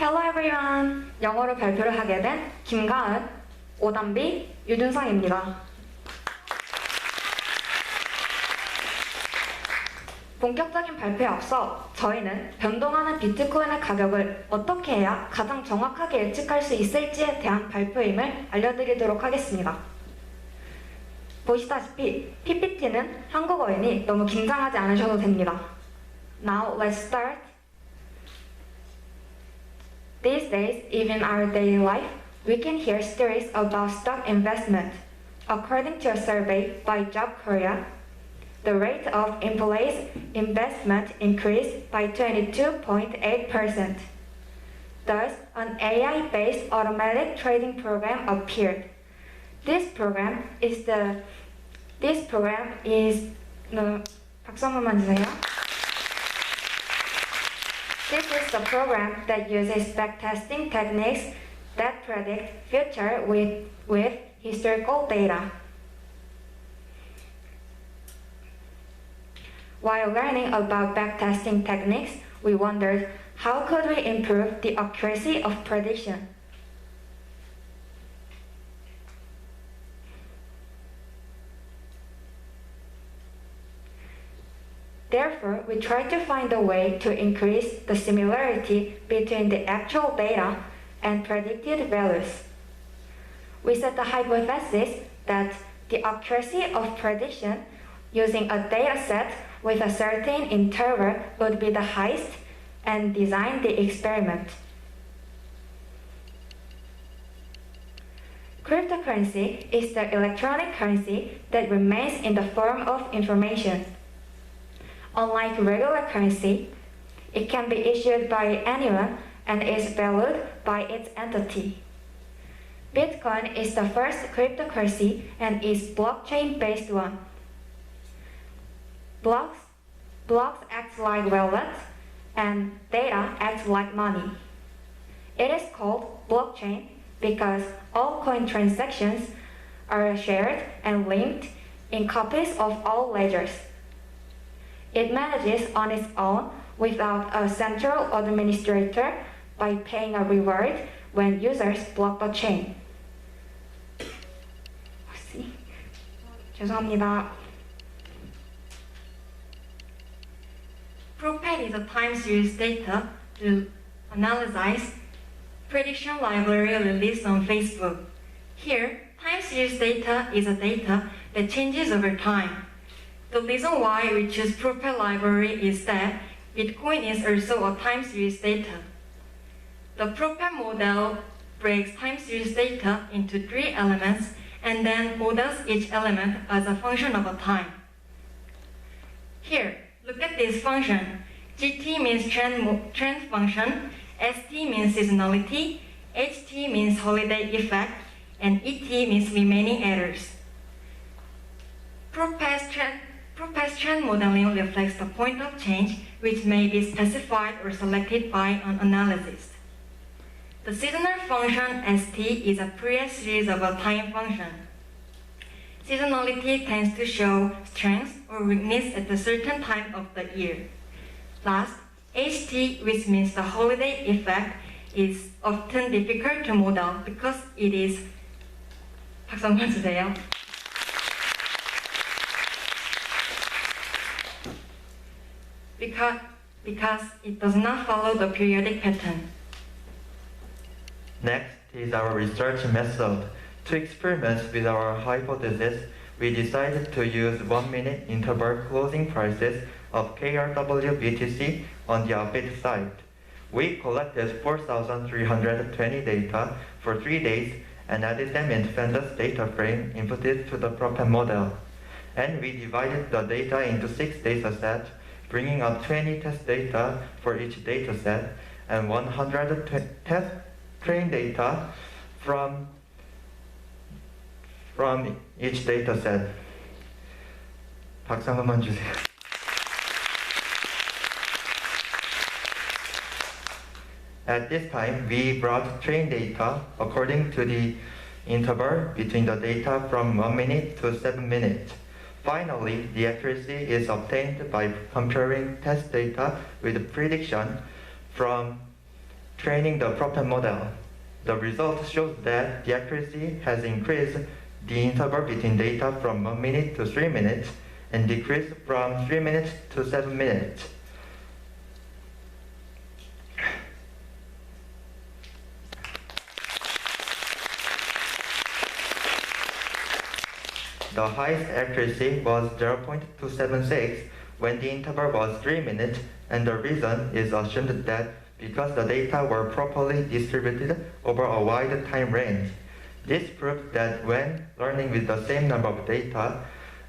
Hello everyone! 영어로 발표를 하게 된 김가은, 오담비, 유준성입니다. 본격적인 발표에 앞서 저희는 변동하는 비트코인의 가격을 어떻게 해야 가장 정확하게 예측할 수 있을지에 대한 발표임을 알려드리도록 하겠습니다. 보시다시피 PPT는 한국어이니 너무 긴장하지 않으셔도 됩니다. Now let's start. These days, even in our daily life, we can hear stories about stock investment. According to a survey by Job Korea, the rate of employees' investment increased by 22.8%. Thus, an AI-based automatic trading program appeared. This program is 박수 한 번만 주세요. This is the program that uses backtesting techniques that predict future with historical data. While learning about backtesting techniques, we wondered how could we improve the accuracy of prediction. Therefore, we tried to find a way to increase the similarity between the actual data and predicted values. We set the hypothesis that the accuracy of prediction using a data set with a certain interval would be the highest and designed the experiment. Cryptocurrency is the electronic currency that remains in the form of information. Unlike regular currency, it can be issued by anyone and is valued by its entity. Bitcoin is the first cryptocurrency and is blockchain-based one. Blocks act like wallets and data acts like money. It is called blockchain because all coin transactions are shared and linked in copies of all ledgers. It manages on its own without a central administrator by paying a reward when users block the chain. 죄송합니다. Prophet is a time series data to analyze prediction library released on Facebook. Here, time series data is a data that changes over time. The reason why we choose Prophet library is that Bitcoin is also a time series data. The Prophet model breaks time series data into 3 elements and then models each element as a function of a time. Here, look at this function. GT means trend function, ST means seasonality, HT means holiday effect, and ET means remaining errors. Prophet's trend modeling reflects the point of change, which may be specified or selected by an analysis. The seasonal function ST is a Fourier series of a time function. Seasonality tends to show strength or weakness at a certain time of the year. Last, HT, which means the holiday effect, is often difficult to model because it is 박수 한번 주세요. Because it does not follow the periodic pattern. Next is our research method. To experiment with our hypothesis, we decided to use 1-minute interval closing prices of KRW BTC on the update site. We collected 4,320 data for 3 days and added them in Pandas data frame inputted to the Prophet model. And we divided the data into 6 data sets, bringing up 20 test data for each data set and 100 test train data from each data set. 박수 한 번만 주세요. At this time, we brought train data according to the interval between the data from 1 minute to 7 minutes. Finally, the accuracy is obtained by comparing test data with prediction from training the Prophet model. The result shows that the accuracy has increased the interval between data from 1 minute to 3 minutes and decreased from 3 minutes to 7 minutes. The highest accuracy was 0.276 when the interval was 3 minutes, and the reason is assumed that because the data were properly distributed over a wide time range. This proves that when learning with the same number of data,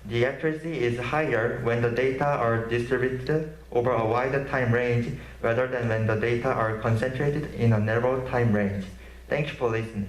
the accuracy is higher when the data are distributed over a wide time range rather than when the data are concentrated in a narrow time range. Thank you for listening.